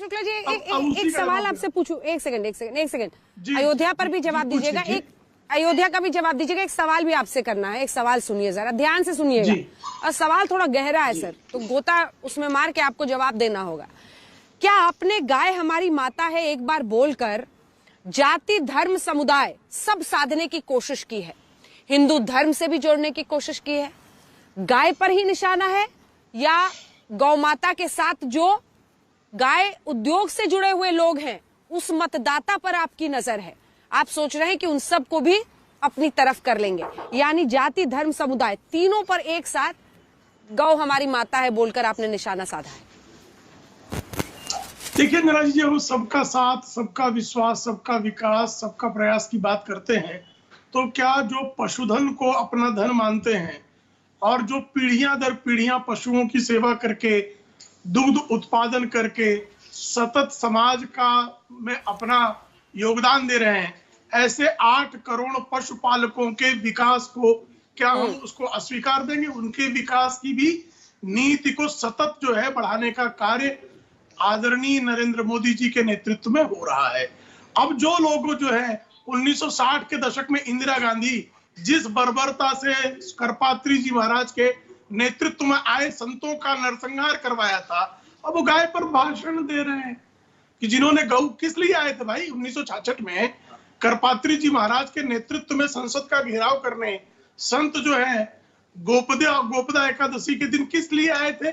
शुक्ला जी एक सवाल आपसे पूछूं, एक सेकंड अयोध्या पर भी जवाब दीजिएगा, एक अयोध्या का भी जवाब दीजिएगा, एक सवाल भी आपसे करना है। एक सवाल सुनिए, जरा ध्यान से सुनिएगा, और सवाल थोड़ा गहरा है सर, तो गोता उसमें मार के आपको जवाब देना होगा। क्या आपने गाय हमारी माता है एक बार बोलकर जाति धर्म समुदाय सब साधने की कोशिश की है? हिंदू धर्म से भी जोड़ने की कोशिश की है? गाय पर ही निशाना है, या गौ माता के साथ जो गाय उद्योग से जुड़े हुए लोग हैं उस मतदाता पर आपकी नजर है? आप सोच रहे हैं कि उन सबको भी अपनी तरफ कर लेंगे, यानी जाति धर्म समुदाय तीनों पर एक साथ गौ हमारी माता है बोलकर आपने निशाना साधा है। देखिए नाराज जी, हम सबका साथ, सबका विश्वास, सबका विकास, सबका प्रयास की बात करते हैं, तो क्या जो पशुधन को अपना धन मानते हैं और जो पीढ़ियां दर पीढ़ियां पशुओं की सेवा करके, दुग्ध उत्पादन करके सतत समाज का में अपना योगदान दे रहे हैं, ऐसे 8 करोड़ पशुपालकों के विकास को क्या हम उसको अस्वीकार देंगे? उनके विकास की भी नीति को सतत जो है बढ़ाने का कार्य आदरणीय नरेंद्र मोदी जी के नेतृत्व में हो रहा है। अब जो लोग जो है 1960 के दशक में इंदिरा गांधी जिस बर्बरता से करपात्री जी महाराज के नेतृत्व में आए संतों का नरसंहार करवाया था, अब वो गाय पर भाषण दे रहे हैं कि जिन्होंने गौ किस लिए आए थे भाई? 1966 में करपात्री जी महाराज के नेतृत्व में संसद का घेराव करने संत जो है गोपदा एकादशी के दिन किस लिए आए थे?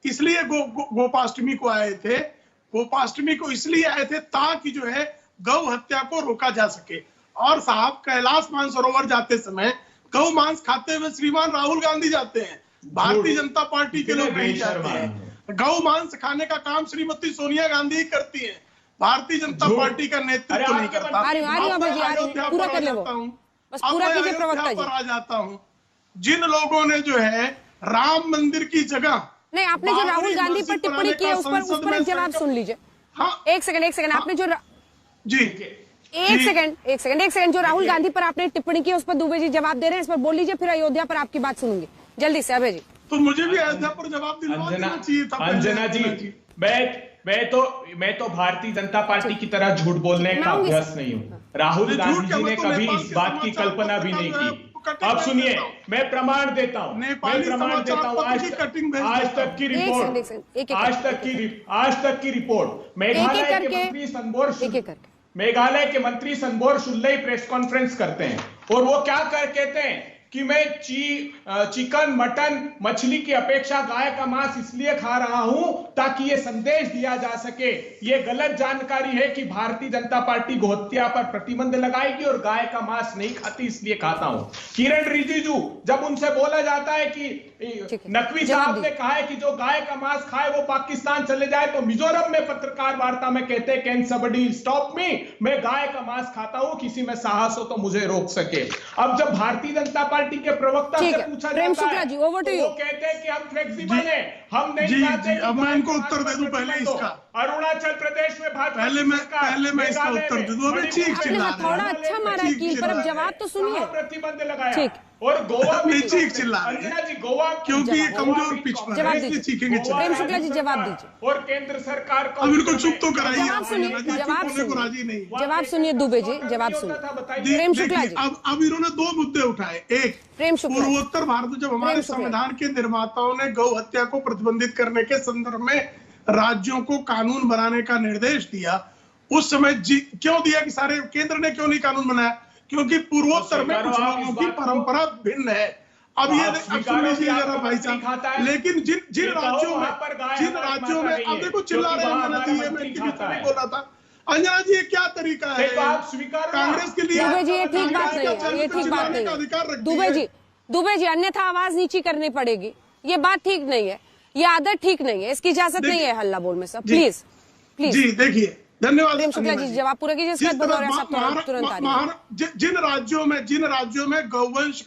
इसलिए गोपाष्टमी को आए थे। गोपाष्टमी को इसलिए आए थे ताकि जो है गौ हत्या को रोका जा सके। और साहब, कैलाश मानसरोवर जाते समय गौ मांस खाते हुए श्रीमान राहुल गांधी जाते हैं, भारतीय जनता पार्टी के लोग नहीं जाते हैं। गौ मांस खाने का काम श्रीमती सोनिया गांधी ही करती है, भारतीय जनता पार्टी का नेतृत्व नहीं करता। पर आ जाता हूँ, जिन लोगों ने जो है राम मंदिर की जगह नहीं, आपने जो राहुल गांधी पर टिप्पणी की है उस पर एक जवाब सुन लीजिए। हाँ, एक सेकंड आपने जो जी एक सेकंड जो राहुल गांधी पर आपने टिप्पणी की है उस पर दुबे जी जवाब दे रहे हैं, इस पर बोल लीजिए, फिर अयोध्या पर आपकी बात सुनूंगी जल्दी से। अभय जी, तो मुझे भी अयोध्या पर जवाब दिलवाना चाहिए था। अंजना जी, मैं तो भारतीय जनता पार्टी की तरह झूठ बोलने का अभ्यास नहीं हूँ। राहुल गांधी जी ने कभी इस बात की कल्पना भी नहीं की। अब सुनिए, मैं प्रमाण देता हूँ, आज तक की रिपोर्ट मेघालय के मंत्री संबोर शुल्लई प्रेस कॉन्फ्रेंस करते हैं, और वो क्या कहते हैं कि मैं चिकन मटन मछली की अपेक्षा गाय का मांस इसलिए खा रहा हूं ताकि ये संदेश दिया जा सके, ये गलत जानकारी है कि भारतीय जनता पार्टी गोहत्या पर प्रतिबंध लगाएगी और गाय का मांस नहीं खाती इसलिए खाता हूं। किरण रिजिजू, जब उनसे बोला जाता है कि नकवी साहब ने कहा है कि जो गाय का मांस खाए वो पाकिस्तान चले जाए, तो मिजोरम में पत्रकार वार्ता में कहते हैं कैन समबडी स्टॉप मी, मैं गाय का मांस खाता हूं, किसी में साहस हो तो मुझे रोक सके। अब जब भारतीय जनता पार्टी के प्रवक्ता से पूछा जाता है तो वो कहते हैं कि हम फ्लेक्सिबल हैं, हम नहीं चाहते। अब मैं इनको उत्तर दे दूं पहले इसका। अरुणाचल प्रदेश में भाजपा पहले मैं इसका उत्तर दे दूं। अबे ठीक चिल्ला रहे हैं, थोड़ा अच्छा मारा कील पर, अब जवाब तो सुनिए। प्रतिबंध लगाया और गोवा में चीख चिल्ला रहे हैं गोवा क्योंकि ये कमजोर पिच पर है, इसलिए चीखेंगे। प्रेम शुक्ला जी जवाब दीजिए। और केंद्र सरकार को अब इनको चुप तो कराइए, जवाब सुनिए जवाब सुनिए दुबे जी, जवाब सुनिए। प्रेम शुक्ला जी, अब इन्होंने 2 मुद्दे उठाए। एक, प्रेम शुक्ला, पूर्वोत्तर भारत जब हमारे संविधान के निर्माताओं ने गौ हत्या को प्रतिबंधित करने के संदर्भ में राज्यों को कानून बनाने का निर्देश दिया, उस समय क्यों दिया कि सारे केंद्र ने क्यों नहीं कानून बनाया? क्योंकि पूर्वोत्तर में कुछ लोगों की परंपरा भिन्न है। अब ये सुनिए जरा भाई साहब, लेकिन जिन राज्यों में अब देखो चिल्ला रहे हैं, मैं इनके बीच में बोल रहा था। अंजना जी, ये क्या तरीका है? कांग्रेस के लिए दुबे जी ये ठीक बात नहीं है, ये ठीक बात नहीं है दुबे जी, अन्यथा आवाज नीची करनी पड़ेगी। ये बात ठीक नहीं है, ये आदत ठीक नहीं है, इसकी इजाजत नहीं है हल्ला बोल में। सब प्लीज जी देखिए, धन्यवाद। प्रेम शुक्ला जी जवाब पूरा कीजिए, जिन राज्यों में गौवंश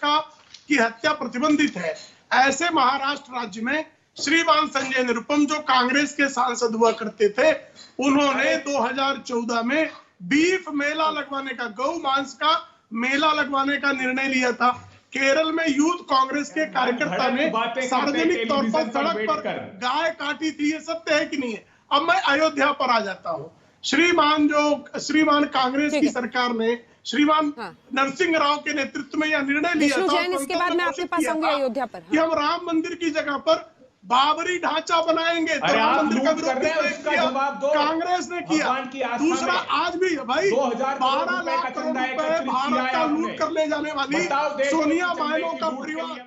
की हत्या प्रतिबंधित है, ऐसे महाराष्ट्र राज्य में श्रीमान संजय निरुपम जो कांग्रेस के सांसद हुआ करते थे, उन्होंने 2014 में बीफ मेला लगवाने का, गौ मांस का मेला लगवाने का निर्णय लिया था। केरल में यूथ कांग्रेस के कार्यकर्ता ने सार्वजनिक तौर पर सड़क पर गाय काटी थी, ये सत्य है कि नहीं है? अब मैं अयोध्या पर आ जाता हूँ। श्रीमान कांग्रेस की सरकार ने श्रीमान नरसिंह राव के नेतृत्व में यह निर्णय लिया था, इसके बाद मैं आपके पास आऊंगी अयोध्या पर, कि हम राम मंदिर की जगह पर बाबरी ढांचा बनाएंगे। तो राम मंदिर का विरोध कांग्रेस ने किया। दूसरा, आज भी भाई 12 लाख करोड़ रुपए भारत का लूट कर ले जाने वाली सोनिया माइलो का परिवार